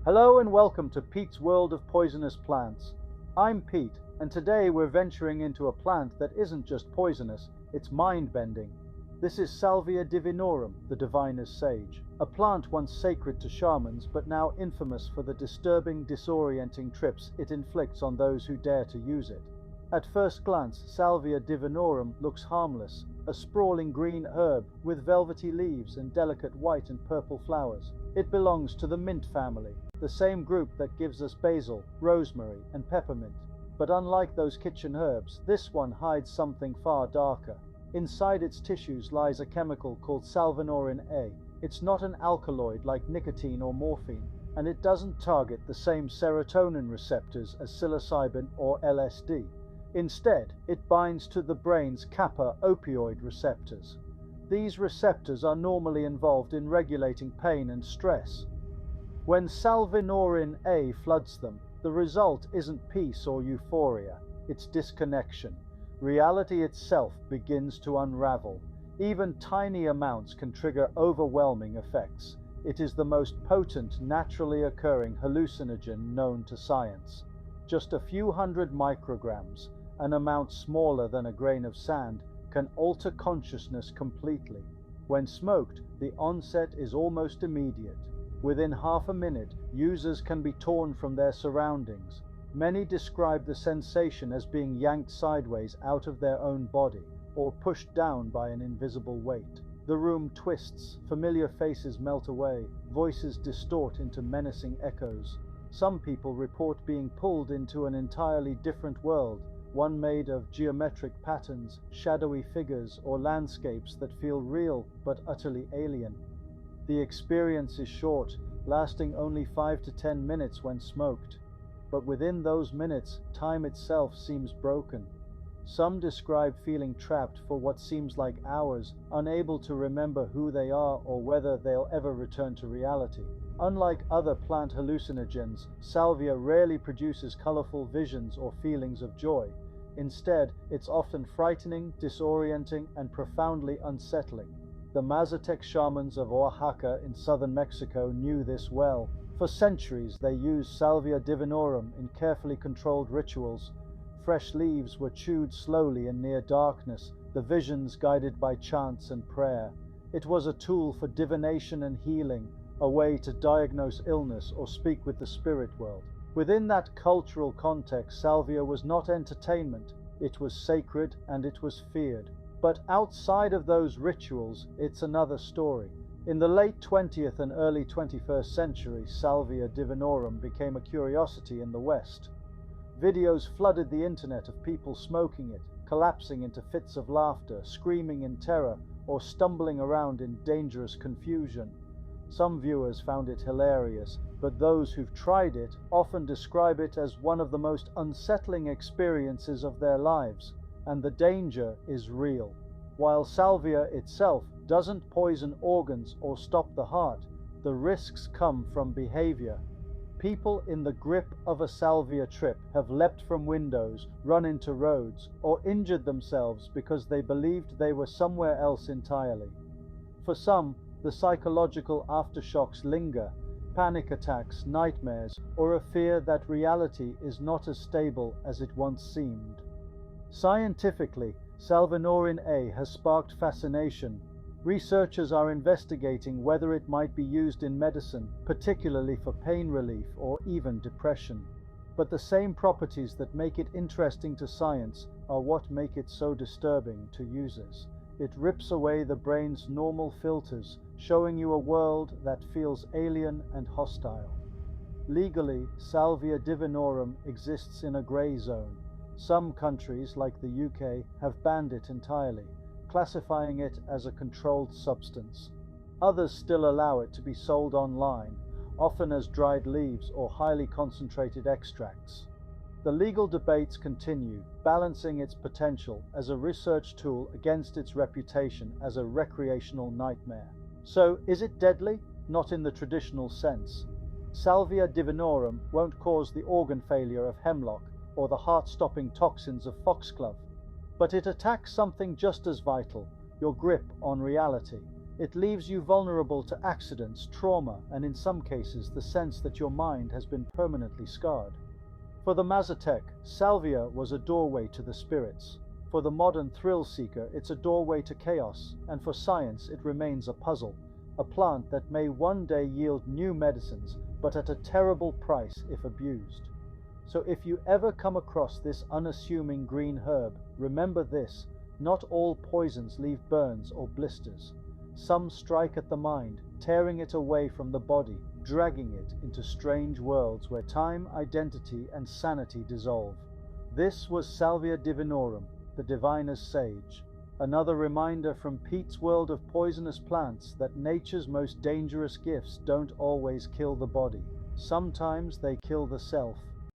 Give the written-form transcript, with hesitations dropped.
Hello and welcome to Pete's World of Poisonous Plants. I'm Pete, and today we're venturing into a plant that isn't just poisonous, it's mind-bending. This is Salvia divinorum, the diviner's sage, a plant once sacred to shamans but now infamous for the disturbing, disorienting trips it inflicts on those who dare to use it. At first glance, Salvia divinorum looks harmless, a sprawling green herb with velvety leaves and delicate white and purple flowers. It belongs to the mint family, the same group that gives us basil, rosemary, and peppermint. But unlike those kitchen herbs, this one hides something far darker. Inside its tissues lies a chemical called salvinorin A. It's not an alkaloid like nicotine or morphine, and it doesn't target the same serotonin receptors as psilocybin or LSD. Instead, it binds to the brain's kappa opioid receptors. These receptors are normally involved in regulating pain and stress. When salvinorin A floods them, the result isn't peace or euphoria, it's disconnection. Reality itself begins to unravel. Even tiny amounts can trigger overwhelming effects. It is the most potent, naturally occurring hallucinogen known to science. Just a few hundred micrograms, an amount smaller than a grain of sand, can alter consciousness completely. When smoked, the onset is almost immediate. Within half a minute, users can be torn from their surroundings. Many describe the sensation as being yanked sideways out of their own body, or pushed down by an invisible weight. The room twists, familiar faces melt away, voices distort into menacing echoes. Some people report being pulled into an entirely different world, one made of geometric patterns, shadowy figures, or landscapes that feel real but utterly alien. The experience is short, lasting only 5 to 10 minutes when smoked. But within those minutes, time itself seems broken. Some describe feeling trapped for what seems like hours, unable to remember who they are or whether they'll ever return to reality. Unlike other plant hallucinogens, salvia rarely produces colorful visions or feelings of joy. Instead, it's often frightening, disorienting, and profoundly unsettling. The Mazatec shamans of Oaxaca in southern Mexico knew this well. For centuries, they used Salvia divinorum in carefully controlled rituals. Fresh leaves were chewed slowly in near darkness, the visions guided by chants and prayer. It was a tool for divination and healing, a way to diagnose illness or speak with the spirit world. Within that cultural context, salvia was not entertainment, it was sacred and it was feared. But outside of those rituals, it's another story. In the late 20th and early 21st century, Salvia divinorum became a curiosity in the West. Videos flooded the internet of people smoking it, collapsing into fits of laughter, screaming in terror, or stumbling around in dangerous confusion. Some viewers found it hilarious, but those who've tried it often describe it as one of the most unsettling experiences of their lives, and the danger is real. While salvia itself doesn't poison organs or stop the heart, the risks come from behavior. People in the grip of a salvia trip have leapt from windows, run into roads, or injured themselves because they believed they were somewhere else entirely. For some, the psychological aftershocks linger, panic attacks, nightmares, or a fear that reality is not as stable as it once seemed. Scientifically, salvinorin A has sparked fascination. Researchers are investigating whether it might be used in medicine, particularly for pain relief or even depression. But the same properties that make it interesting to science are what make it so disturbing to users. It rips away the brain's normal filters, showing you a world that feels alien and hostile. Legally, Salvia divinorum exists in a grey zone. Some countries, like the UK, have banned it entirely, classifying it as a controlled substance. Others still allow it to be sold online, often as dried leaves or highly concentrated extracts. The legal debates continue, balancing its potential as a research tool against its reputation as a recreational nightmare. So, is it deadly? Not in the traditional sense. Salvia divinorum won't cause the organ failure of hemlock or the heart-stopping toxins of foxglove. But it attacks something just as vital, your grip on reality. It leaves you vulnerable to accidents, trauma, and in some cases the sense that your mind has been permanently scarred. For the Mazatec, Salvia was a doorway to the spirits. For the modern thrill seeker, it's a doorway to chaos, and for science it remains a puzzle, a plant that may one day yield new medicines, but at a terrible price if abused. So if you ever come across this unassuming green herb, remember this: not all poisons leave burns or blisters. Some strike at the mind, tearing it away from the body, dragging it into strange worlds where time, identity, and sanity dissolve. This was Salvia Divinorum, the diviner's sage. Another reminder from Pete's world of poisonous plants that nature's most dangerous gifts don't always kill the body. Sometimes they kill the self.